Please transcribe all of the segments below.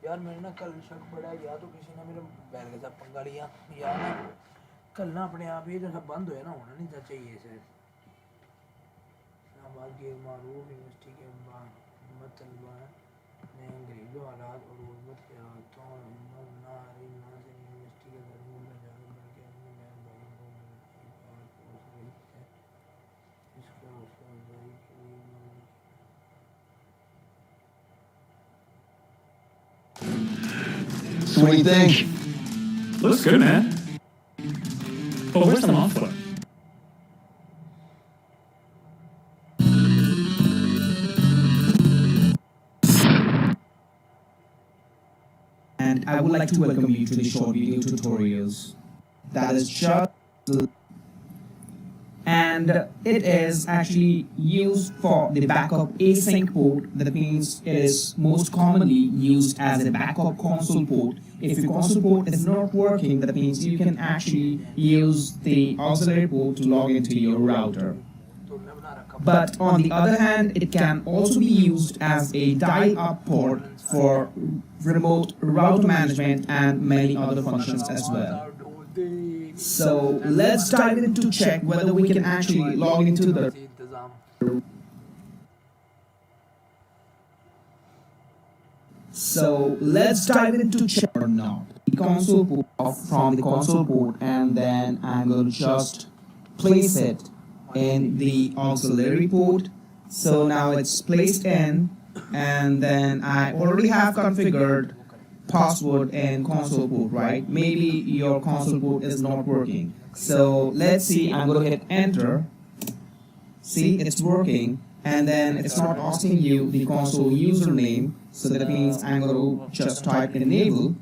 यार मैंने ना कल शक पड़ा, या तो किसी ने मेरे बैल के साथ पंगा लिया, या ना कल ना अपने आप ये जो सब बंद हुए ना, होना नहीं था चाहिए सर। बाकी मारूफ यूनिवर्सिटी के मतलबा ने घरेलू हालात और गुर्बत के हाथों हिम्मत ना हारी, ना से यूनिवर्सिटी के दरमूल में जाकर बल्कि अपने बहन भाइयों को मदद की बात पहुँच रही है। इसका हौसला अफजाई के लिए So what do you think? Looks good, man. Oh, where's the mom foot? And I would like to welcome you to the short video tutorials. That is just, and it is actually used for the backup async port. That means it is most commonly used as a backup console port. If your console port is not working, that means you can actually use the auxiliary port to log into your router. But on the other hand, it can also be used as a dial-up port for remote router management and many other functions as well. So let's dive in to check whether we can actually log into the check or not the console port from the console port, and then I'm going to just place it in the auxiliary port. So now it's placed in, and then I already have configured password in console port, right? Maybe your console port is not working. So let's see, I'm going to hit enter. See, it's working, and then it's not asking you the console username. So that means I'm going to just type enable.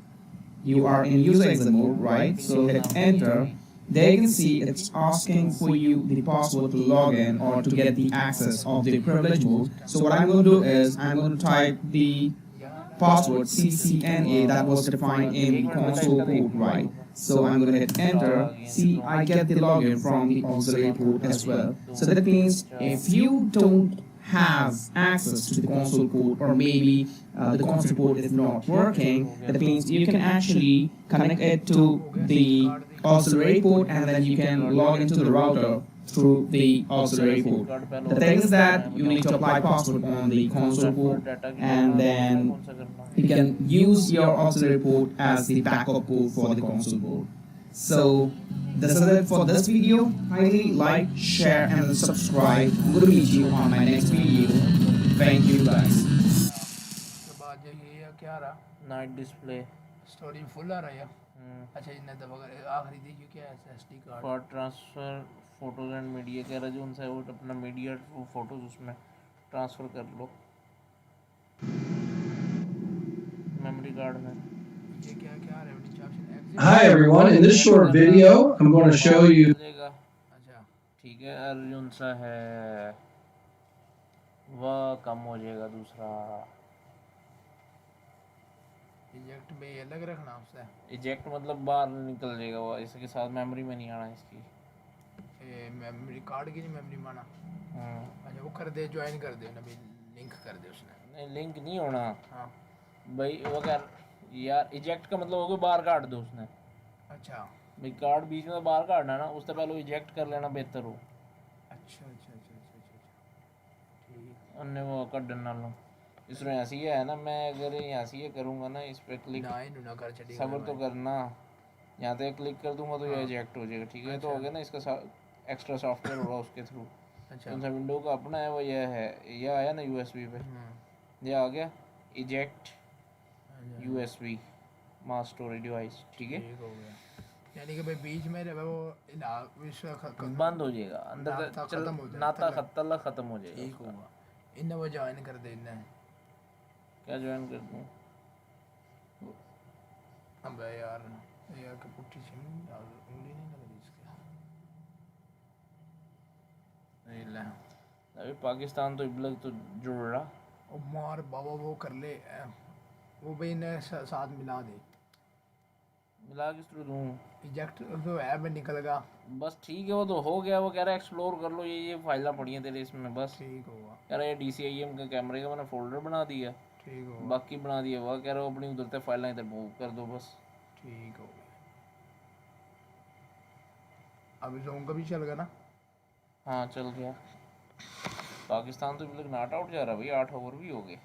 You are in user exit mode, right? So hit enter. There you can see it's asking for you the password to log in or to get the access of the privilege mode. So what I'm going to do is I'm going to type the password CCNA that was defined in the console port, right? So I'm going to hit enter. See, I get the login from the auxiliary port as well. So that means if you don't have access to the console port, or maybe the console port is not working, that means you can actually connect it to the auxiliary port, and then you can log into the router through the auxiliary port. The thing is that you need to apply password on the console port, and then you can use your auxiliary port as the backup port for the console port. So this is it for this video. Kindly like, share, and subscribe. I'm going to meet you on my next video. Thank you guys. Night display storage full आ रहा है। अच्छा इन्हें दबा कर आखिरी देखिए क्या है, SD card for transfer photos and media कह रहा है, जो उनसे वो अपना मीडिया फोटोज उसमें ट्रांसफ़र कर लो मेमोरी कार्ड में। ये क्या क्या है? Hi everyone, in this short video I'm going to show you अच्छा ठीक है, अर्जुन सा है वह कम हो जाएगा। दूसरा इजेक्ट में अलग रखना, उससे इजेक्ट मतलब बाहर निकल जाएगा वो, इसके साथ मेमोरी में नहीं आना इसकी। मेमोरी कार्ड की नहीं मेमोरी में आना। अच्छा वो कर दे, ज्वाइन कर दे ना भाई, लिंक कर दे उसने। नहीं लिंक नहीं होना। हाँ भाई वो कर यार, इजेक्ट का मतलब होगा बाहर काट दो उसने। अच्छा भाई कार्ड बीच में बाहर काटना ना, उससे पहले इजेक्ट कर लेना बेहतर हो। अच्छा अच्छा अच्छा अच्छा अच्छा ठीक। अन्य वो कर डरना लो इसमें ऐसी है ना, मैं अगर यहाँ से ये करूँगा ना, इस पर क्लिक ना कर चढ़ी सबर तो करना, यहाँ पे क्लिक कर दूंगा तो ये इजेक्ट हो जाएगा। ठीक है तो हो गया ना, इसका एक्स्ट्रा सॉफ्टवेयर होगा उसके थ्रू। अच्छा कौन सा विंडो का अपना है वो, ये है, ये आया ना यूएसबी पे, ये आ गया eject USB mass storage device. ठीक है यानी कि भाई बीच में वो बंद हो जाएगा, अंदर चल नाता खत्म हो जाएगा। ठीक होगा, इन्हें वो ज्वाइन कर दे। इन्हें क्या ज्वाइन कर दूँ? अबे यार कि पुट्ठी उंगली नहीं लग रही इसके। नहीं ले अभी पाकिस्तान तो इबलग तो जुड़ रहा। और मार बाबा वो कर ले, वो भाई इन्हें साथ मिला दे। मिला किस तरह दूँ? इजेक्ट तो है मैं निकल गया बस। ठीक है वो तो हो गया। वो कह रहा है एक्सप्लोर कर लो, ये फाइलें पड़ी हैं तेरे इसमें बस। ठीक होगा। कह रहा है DCIM का कैमरे का मैंने फोल्डर बना दिया। ठीक हो बाकी बना दिया हुआ, कह रहा हूँ अपनी उधर से फाइलें इधर मूव कर दो बस। ठीक हो गया। अभी जोन का भी चल गया ना? हाँ चल गया। पाकिस्तान तो बिल्कुल नॉट आउट जा रहा भाई, 8 ओवर भी हो गए।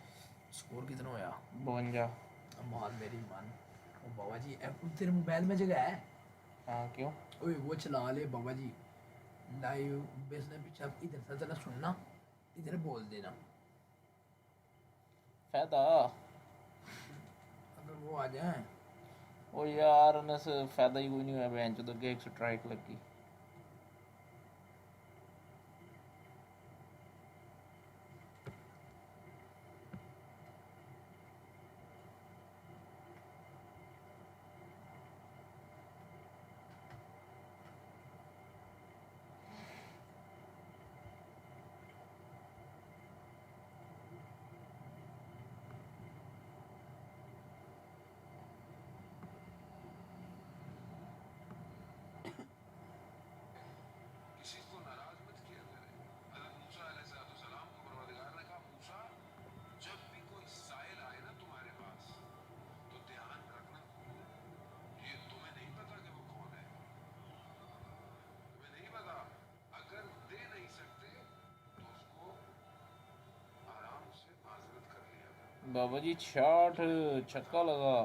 स्कोर कितना होया? 52। माल मेरी मान। ओ बाबा जी तेरे मोबाइल में जगह है? हाँ क्यों? ओए वो चला ले बाबा जी, लाइव बेसने पीछे इधर से जरा सुनना, इधर बोल देना फायदा अगर वो आ जाए। ओ यार न फायदा ही कोई नहीं हुआ बहन चो, तो एक स्ट्राइक लगी। बाबा जी 66 छक्का लगा।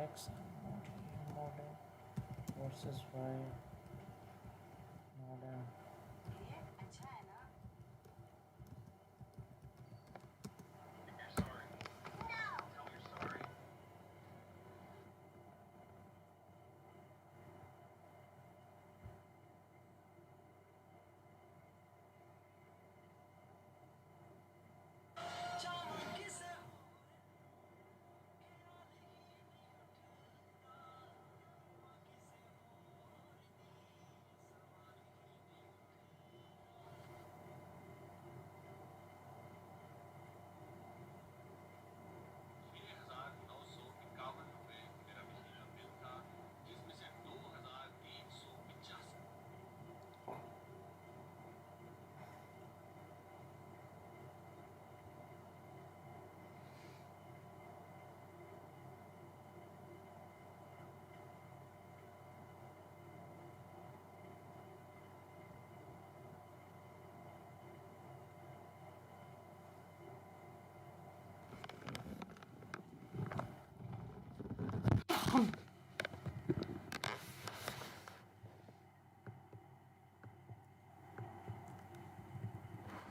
X model versus Y model.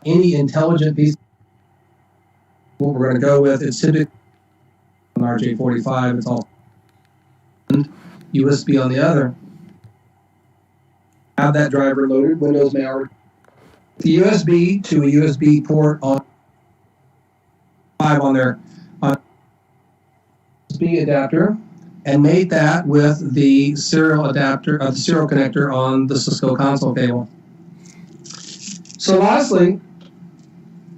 Any intelligent piece, what we're going to go with, it's typically on RJ45, it's all USB on the other. Have that driver loaded, Windows may already. The USB to a USB port on 5 on their USB adapter, and mate that with the serial adapter, the serial connector on the Cisco console cable. So lastly,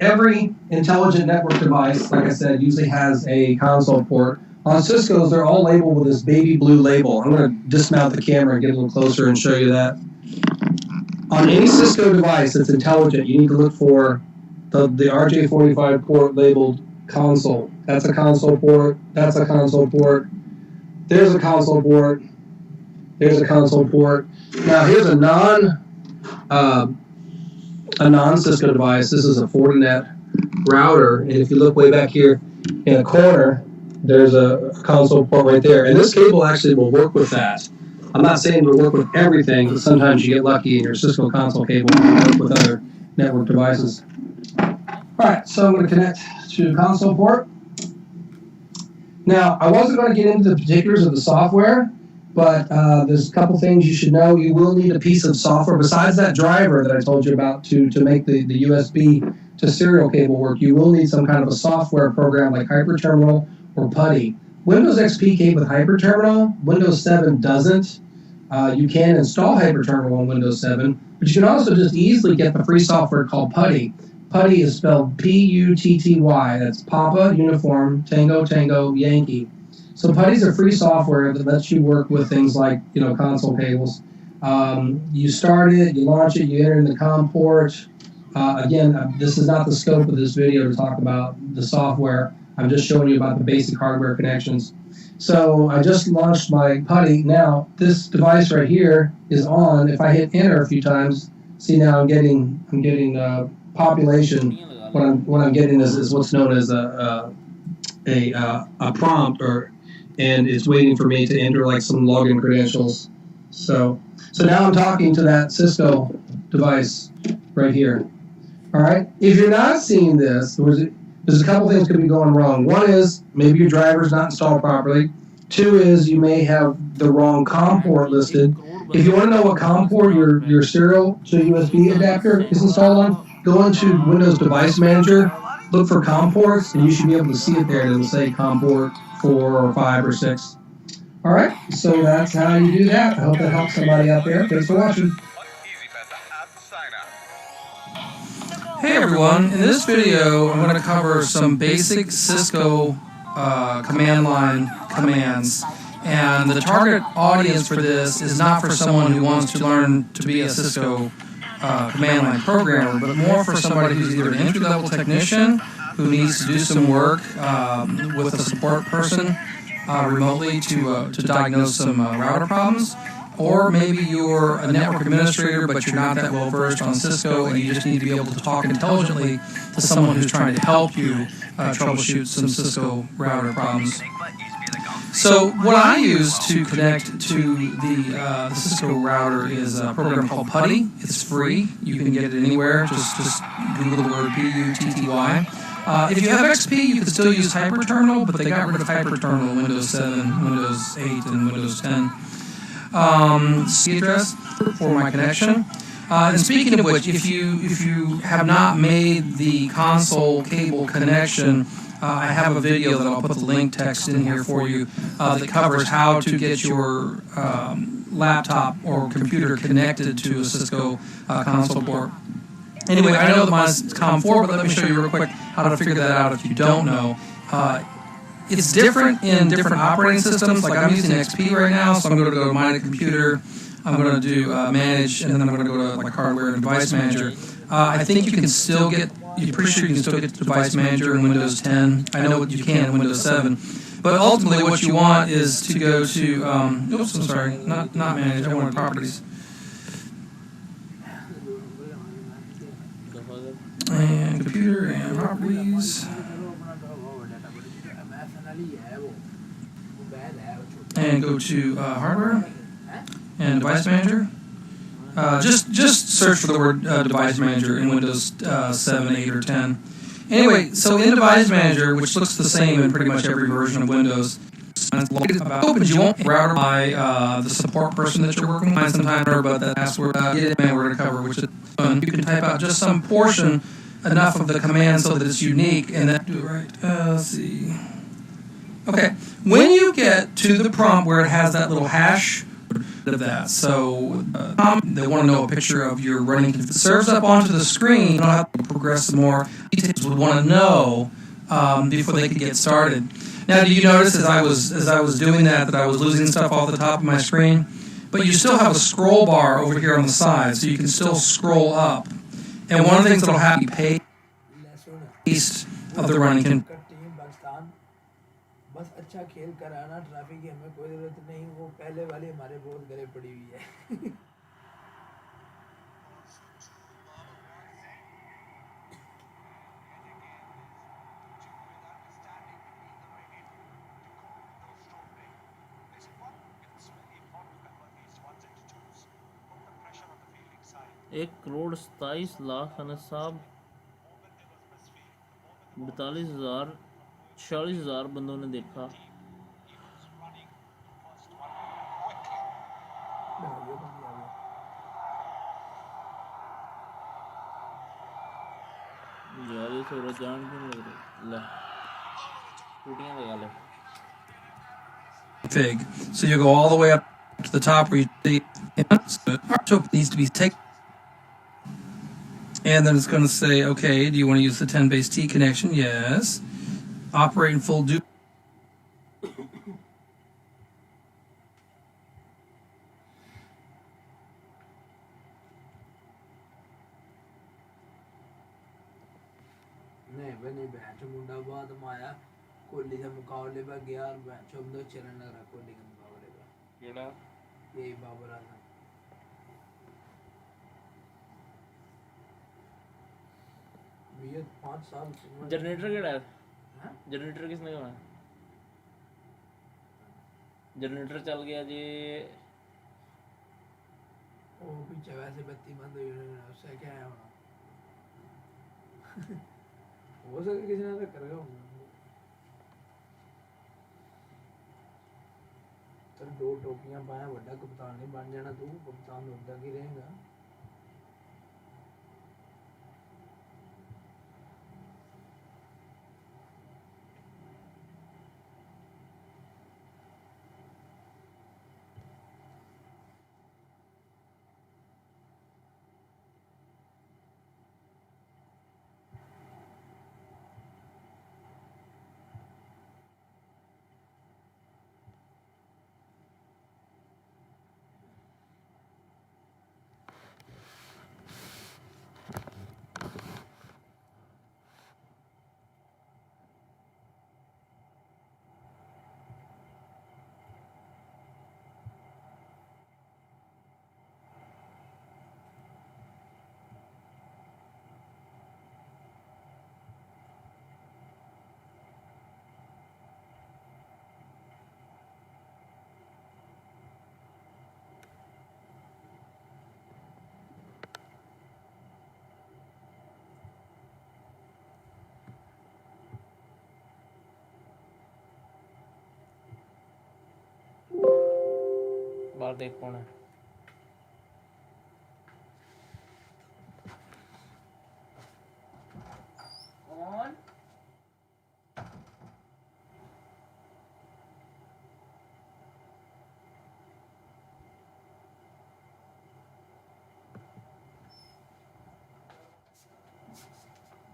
every intelligent network device, like I said, usually has a console port. On Cisco's, they're all labeled with this baby blue label. I'm going to dismount the camera and get a little closer and show you that. On any Cisco device that's intelligent, you need to look for the RJ45 port labeled console. That's a console port. That's a console port. There's a console port. There's a console port. Now here's a non-Cisco device. This is a Fortinet router, and if you look way back here in a corner, there's a console port right there. And this cable actually will work with that. I'm not saying it'll work with everything, but sometimes you get lucky and your Cisco console cable will work with other network devices. All right, so I'm going to connect to the console port. Now, I wasn't going to get into the particulars of the software, but there's a couple things you should know. You will need a piece of software besides that driver that I told you about to make the USB to serial cable work. You will need some kind of a software program like HyperTerminal or PuTTY. Windows XP came with HyperTerminal. Windows 7 doesn't. You can install HyperTerminal on Windows 7, but you can also just easily get the free software called PuTTY. PuTTY is spelled P-U-T-T-Y. That's Papa, Uniform, Tango, Tango, Yankee. So PuTTY is a free software that lets you work with things like, console cables. You start it, you launch it, you enter in the COM port. Again, this is not the scope of this video to talk about the software. I'm just showing you about the basic hardware connections. So I just launched my PuTTY. Now this device right here is on. If I hit enter a few times, see now I'm getting population. What I'm getting is what's known as a prompt, and it's waiting for me to enter like some login credentials. So now I'm talking to that Cisco device right here. All right. If you're not seeing this, there's a couple things could be going wrong. One is maybe your driver's not installed properly. Two is you may have the wrong COM port listed. If you want to know what COM port your serial to USB adapter is installed on, go into Windows Device Manager, look for COM ports, and you should be able to see it there. It'll say COM port 4 or 5 or 6. All right, so that's how you do that. I hope that helps somebody out there. Thanks for watching. Hey everyone, in this video I'm going to cover some basic Cisco command line commands, and the target audience for this is not for someone who wants to learn to be a Cisco command line programmer, but more for somebody who's either an entry-level technician who needs to do some work with a support person remotely to diagnose some router problems. Or maybe you're a network administrator, but you're not that well versed on Cisco, and you just need to be able to talk intelligently to someone who's trying to help you troubleshoot some Cisco router problems. So what I use to connect to the Cisco router is a program called PuTTY. It's free. You can get it anywhere. Just Google the word P-U-T-T-Y. If you have XP, you can still use HyperTerminal, but they got rid of HyperTerminal in Windows 7, Windows 8, and Windows 10. C address for my connection. And speaking of which, if you have not made the console cable connection, I have a video that I'll put the link text in here for you that covers how to get your laptop or computer connected to a Cisco console port. Anyway, I know that mine's COM4, but let me show you real quick how to figure that out if you don't know. It's different in different operating systems. Like I'm using XP right now, so I'm going to go to My Computer. I'm going to do Manage, and then I'm going to go to like Hardware and Device Manager. I think you can still get. You're pretty sure you can still get Device Manager in Windows 10. I know what you can in Windows 7. But ultimately, what you want is to go to. Oops, I'm sorry, not Manage. I wanted Properties. And Computer and Properties. And go to Hardware and Device Manager. Just search for the word Device Manager in Windows 7, 8, or 10. Anyway, so in Device Manager, which looks the same in pretty much every version of Windows, opens you won't router by the support person that you're working with. Sometimes but that password get it man we're going to cover, which is fun. You can type out just some portion, enough of the command so that it's unique, and that do it right. Let's see. Okay, when you get to the prompt where it has that little hash of that, so they want to know a picture of your running. If it serves up onto the screen, you don't have to progress some more. Details would want to know before they could get started. Now, do you notice as I was doing that I was losing stuff off the top of my screen? But you still have a scroll bar over here on the side, so you can still scroll up. And one of the things that'll have you paste of the running can. बस अच्छा खेल कराना traffic की हमें कोई ज़रूरत नहीं वो पहले वाली हमारे बहुत गले पड़ी हुई है एक करोड़ 27 लाख अनसाब 40,000 बंदों ने देखा। यार ये थोड़ा जान क्यों लग रही ले टूटियां लगा ले Fig. So you go all the way up to the top where you see RTOP needs to be taken. And then it's going to say, okay, do you want to use the 10 base T connection? Yes. Operate in full duty. नहीं बने batch मुंडा बाद माया कोहली से मुकाबले पर गया और batch हम दो चलन लग रहा कोहली के मुकाबले पर केड़ा यही बाबर आजम ये 5 साल जनरेटर केड़ा है हैं जनरेटर किसने कहा जनरेटर चल गया जी वो पीछे वैसे बत्ती बंद हुई उससे क्या है होना हो सके किसी ने तो करेगा चल 2 टोपियां पाया बड़ा कप्तान नहीं बन जाना तू कप्तान होता की रहेगा बाहर देख कौन है कौन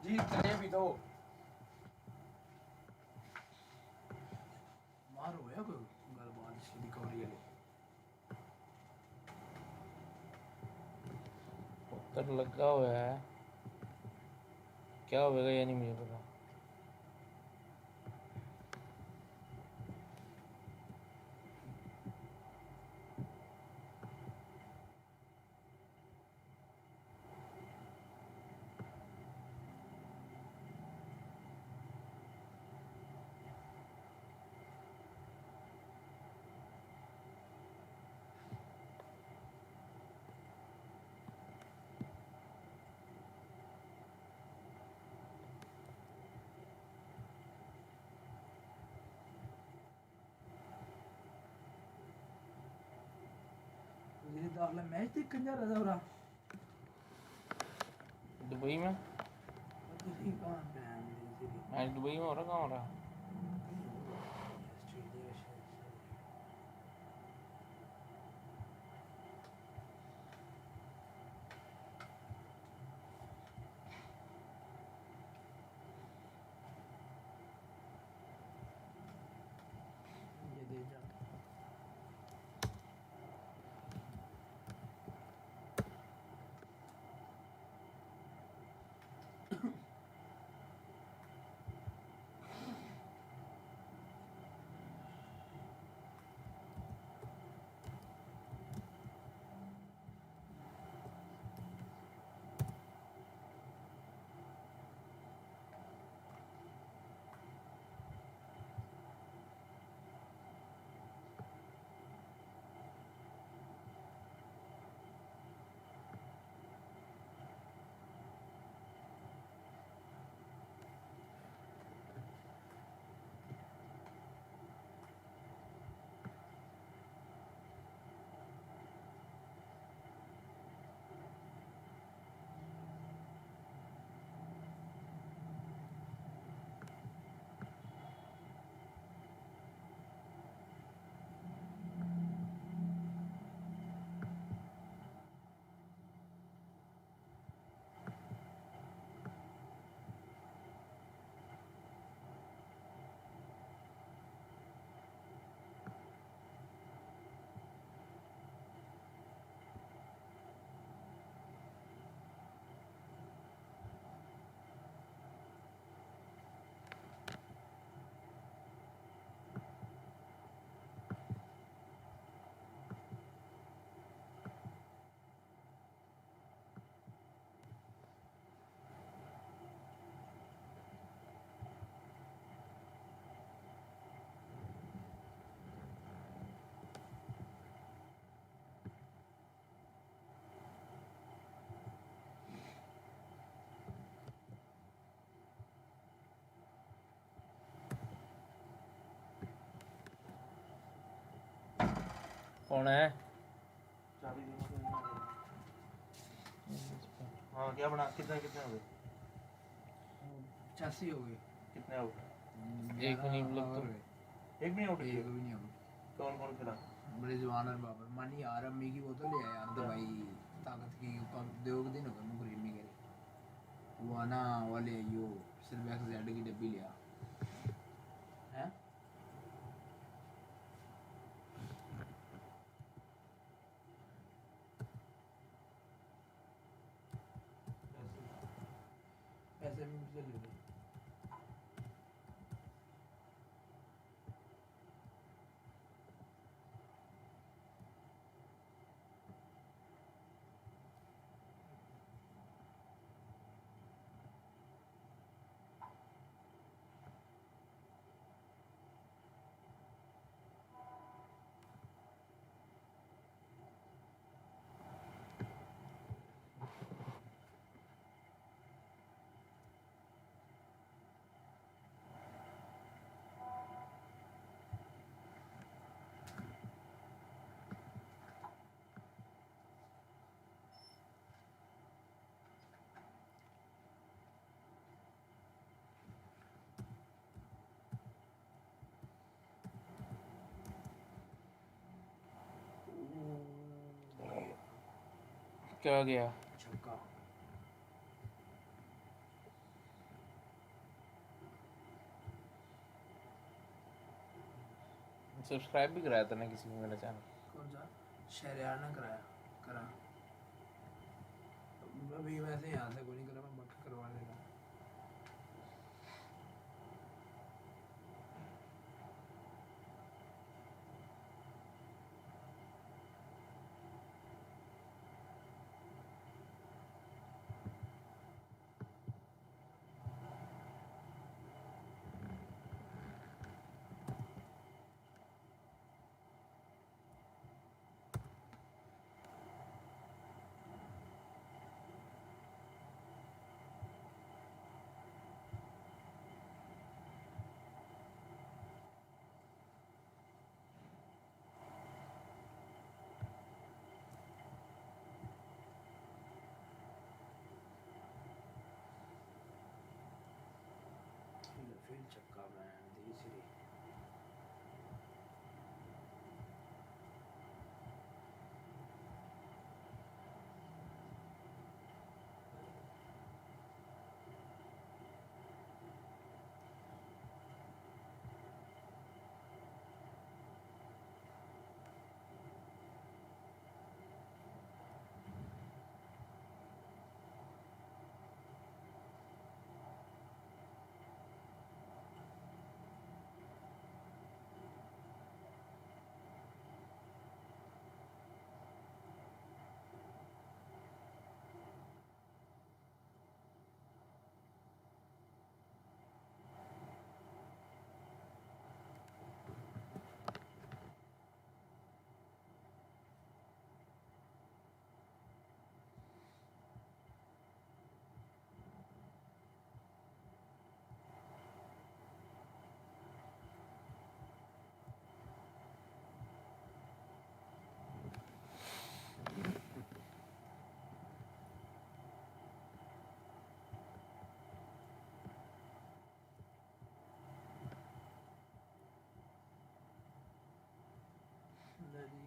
जी चले भी दो मार हो गया कोई गलबात इसकी रिकवरी है उत्तर लगा हुआ है क्या होगा ये नहीं मुझे पता ये दाखला मैच देख जा रहा था बरा दुबई में तुसी कहां पे हैं मैच दुबई में हो रहा कहाँ हो रहा ये दे जा कौन है? हाँ क्या बना कितने कितने हो गए? 85 हो गए। कितने आउट? एक भी नहीं मतलब तो एक भी नहीं आउट? एक भी नहीं आउट। कौन कौन खिला? रिजवान और बाबर। मानी यार अम्मी की बोतल ले आया यार दवाई ताकत की कब 2 दिन हो गए मुझे नहीं करे वो आना वाले यो सिर्फ XZ की डब्बी लिया हैं पैसे भी मुझसे ले लो क्या गया? छक्का सब्सक्राइब भी कराया था ना किसी ने मेरा चैनल? कौन सा शहरयार ने कराया करा अभी वैसे यहाँ से कोई नहीं करा मैं बक करवा लेगा फिर छक्का मैं तीसरी नदी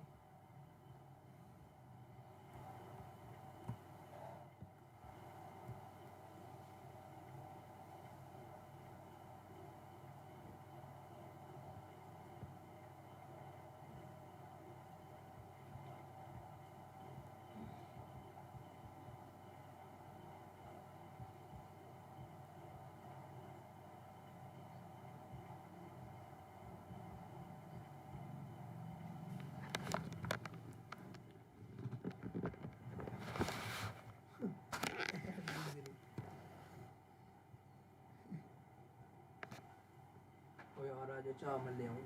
ओ यार आज चाह मैं ले आऊँ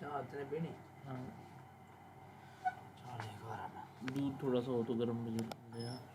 चाह तेरे पीनी हाँ चाह लेकर आ मैं दूध थोड़ा सा हो तो गर्म भी हो यार।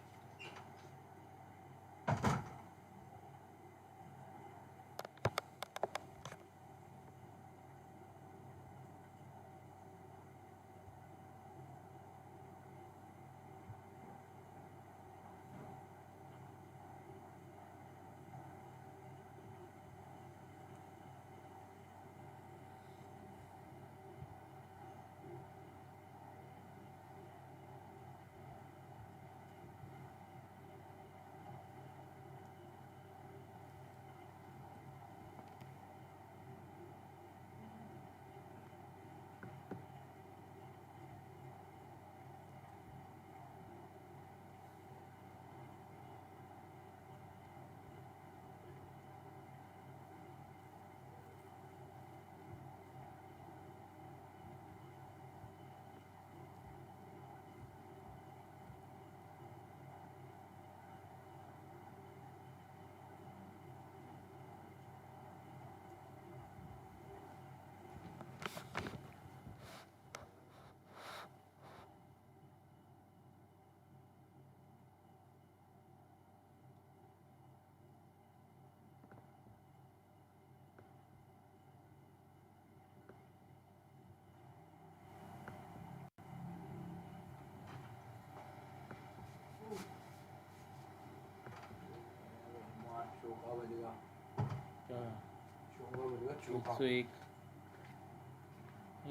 चोगा बोलेगा चोका 101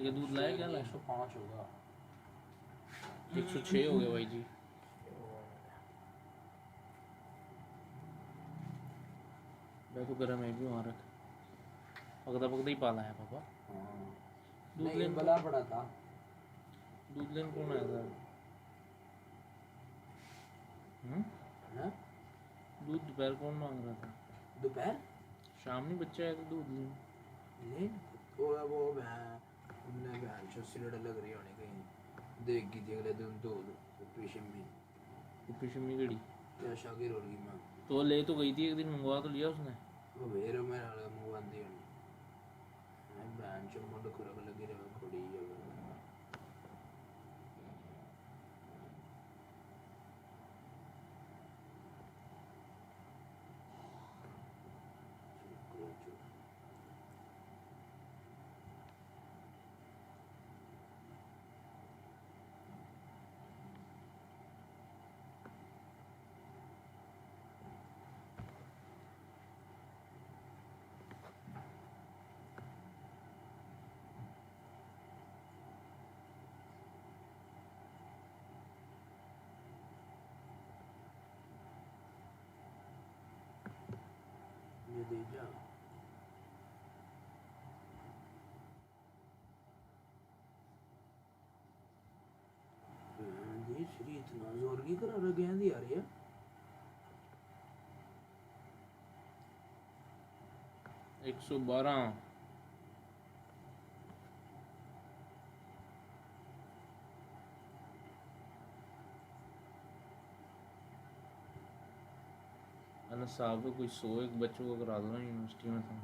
ये दूध लाया क्या लाया 105 होगा 106 हो गया भाई जी मैं तो गर्म है भी वहाँ रख पकता ही पाला है पापा दूध लेन बला पड़ा था दूध लेन कौन आया था हैं दूध दोपहर कौन मांग रहा था दोपहर शाम नहीं बच्चा आया था दूध लेन नहीं वो हमने बहन चो सिलड़ लग रही होने कहीं देख गई थी अगले दिन दो ऊपी शिम्मी गड़ी क्या शागिर होगी मां तो ले तो गई थी एक दिन मंगवा तो लिया उसने वो वेर में मंगवाती होनी मैं बहन चो मुंड खुरक लगी रहे खोड़ी ये दे जा ये श्री इतना जोर की करा रहे हैं यार ये 112 साहब कोई 101 बच्चों को करा दो ना यूनिवर्सिटी में तो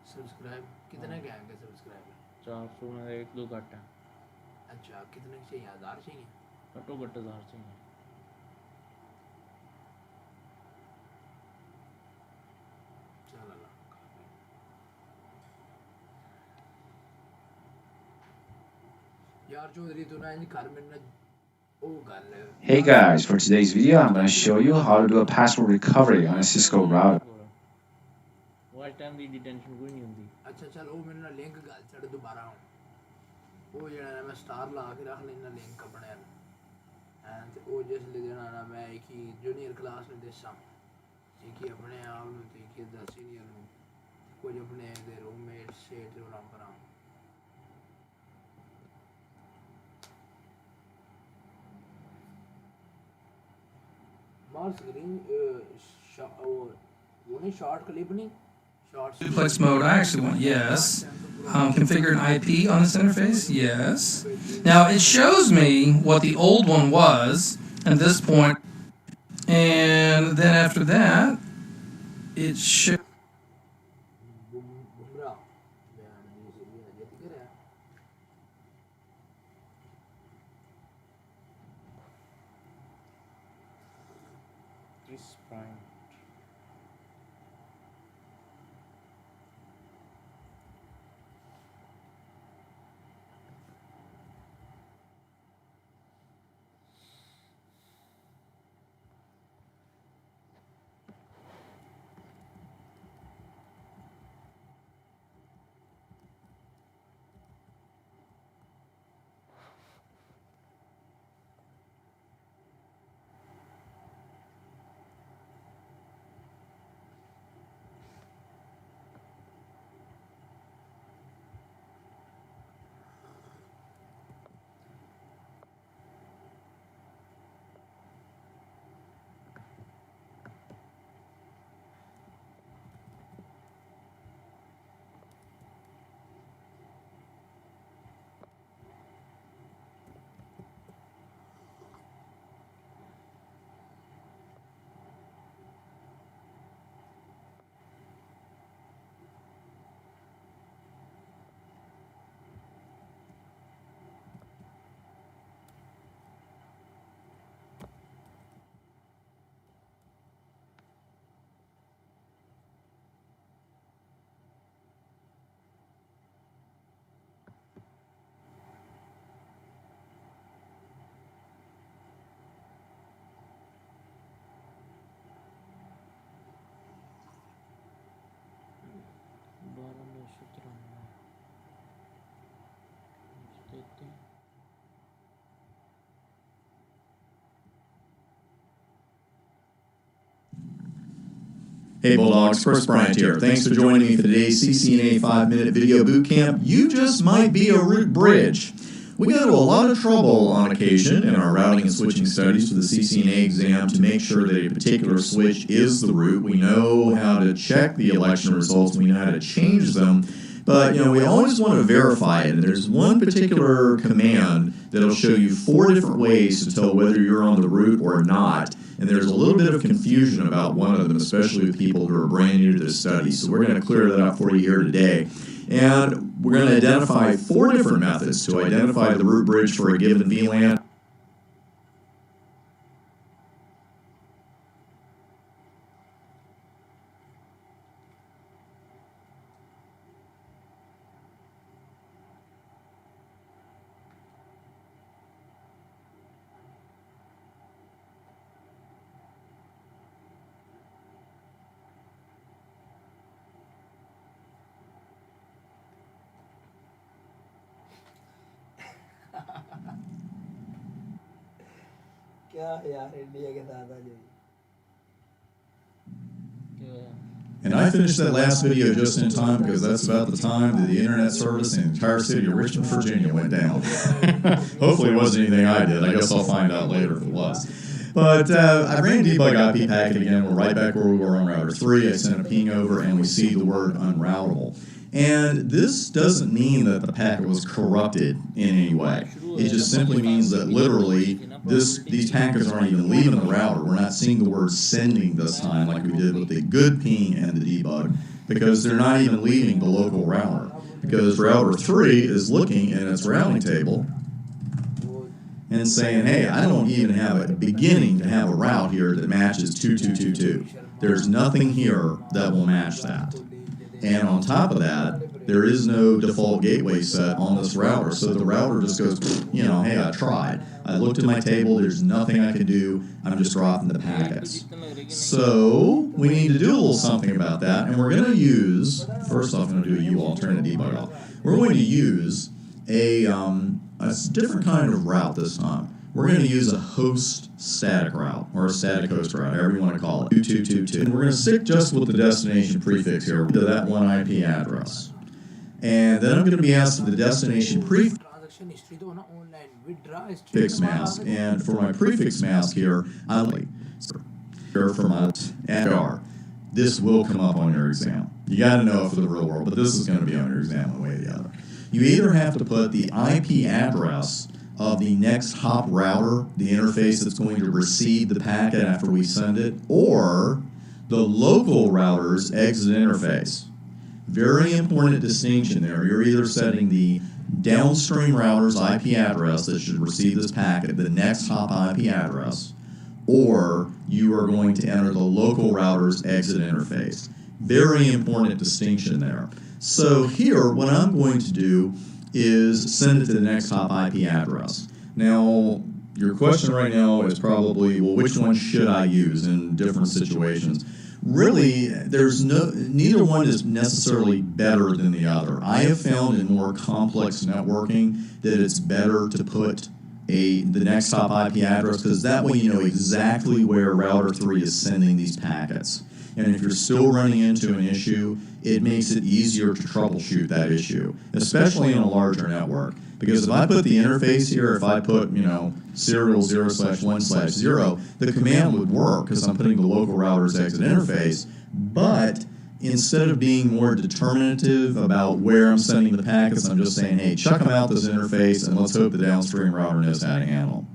सब्सक्राइब कितने के आएंगे सब्सक्राइबर 400 में एक दो घट है अच्छा कितने चाहिए 1000 चाहिए घटो घट 1000 चाहिए चल यार चौधरी तू ना घर में ना Hey guys, for today's video I'm going to show you how to do a password recovery on a Cisco router. What time the detention कोई नहीं होती अच्छा चल वो मेरे ना लिंक गल छड़ दोबारा हूं वो जेड़ा मैं स्टार ला के रख लेना लिंक अपने एंड वो जिस ले देना ना मैं एक ही जूनियर क्लास में देसा एक ही अपने आप में तो एक ही सीनियर में कुछ अपने दे रूममेट से जो नाम पर मार स्क्रीन वो नहीं शॉर्ट क्लिप नहीं Duplex mode, I actually want yes. Configure an IP on this interface, yes. Now it shows me what the old one was at this point, and then after that, it shows. Chris Prime Hey Bulldogs, Chris Bryant here. Thanks for joining me for today's CCNA 5-minute video boot camp. You just might be a root bridge. We go to a lot of trouble on occasion in our routing and switching studies for the CCNA exam to make sure that a particular switch is the root. We know how to check the election results. We know how to change them. But, we always want to verify it. And there's one particular command that'll show you 4 different ways to tell whether you're on the route or not. And there's a little bit of confusion about one of them, especially with people who are brand new to this study. So we're going to clear that up for you here today. And we're going to identify 4 different methods to identify the root bridge for a given VLAN. And I finished that last video just in time because that's about the time that the internet service in the entire city of Richmond, Virginia went down. Hopefully it wasn't anything I did. I guess I'll find out later if it was. But I ran debug IP packet again. We're right back where we were on router 3. I sent a ping over and we see the word unroutable. And this doesn't mean that the packet was corrupted in any way. It just simply means that literally these packets aren't even leaving the router. We're not seeing the word sending this time like we did with the good ping and the debug, because they're not even leaving the local router. Because router 3 is looking in its routing table and saying, hey, I don't even have a beginning to have a route here that matches 2222. There's nothing here that will match that. And on top of that, there is no default gateway set on this router. So the router just goes, hey, I tried. I looked at my table. There's nothing I can do. I'm just dropping the packets. So we need to do a little something about that. And we're going to use, first off, I'm going to do a UALT, turn the debug off. We're going to use a different kind of route this time. We're going to use a host static route, or a static host route, however you want to call it, 2222. And we're going to stick just with the destination prefix here to that one IP address. And then I'm going to be asked for the destination prefix mask. And for my prefix mask here, I'm here for my AR. This will come up on your exam. You got to know it for the real world, but this is going to be on your exam one way or the other. You either have to put the IP address of the next hop router, the interface that's going to receive the packet after we send it, or the local router's exit interface. Very important distinction there. You're either setting the downstream router's IP address that should receive this packet, the next hop IP address, or you are going to enter the local router's exit interface. Very important distinction there. So here, what I'm going to do is send it to the next hop IP address. Now, your question right now is probably, well, which one should I use in different situations? Really, neither one is necessarily better than the other. I have found in more complex networking that it's better to put the next hop IP address, because that way you know exactly where router 3 is sending these packets. And if you're still running into an issue, it makes it easier to troubleshoot that issue, especially in a larger network. Because if I put the interface here, if I put, serial 0/1/0, the command would work because I'm putting the local router's exit interface. But instead of being more determinative about where I'm sending the packets, I'm just saying, hey, chuck them out this interface and let's hope the downstream router knows how to handle them.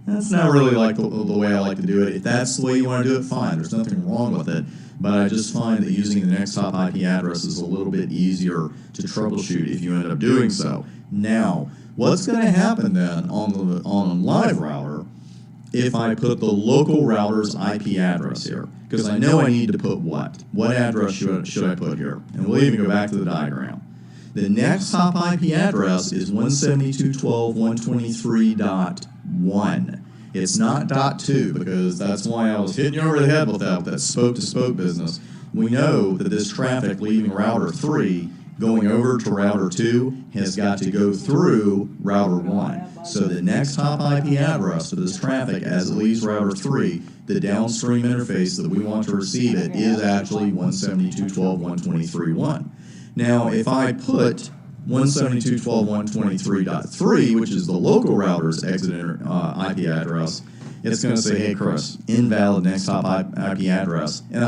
That's not really like the way I like to do it. If that's the way you want to do it, fine. There's nothing wrong with it. But I just find that using the next hop IP address is a little bit easier to troubleshoot if you end up doing so. Now, what's going to happen then on a live router if I put the local router's IP address here? Because I know I need to put what? What address should I put here? And we'll even go back to the diagram. The next hop IP address is 172.12.123.1. It's not .2, because that's why I was hitting you over the head with that spoke-to-spoke business. We know that this traffic leaving router 3 going over to router 2 has got to go through router 1. So the next hop IP address for this traffic as it leaves router 3 the downstream interface that we want to receive it is actually 172.12.123.1. Now, if I put 172.12.123.3, which is the local router's exit IP address, it's going to say, hey, Chris, invalid next hop IP address. And I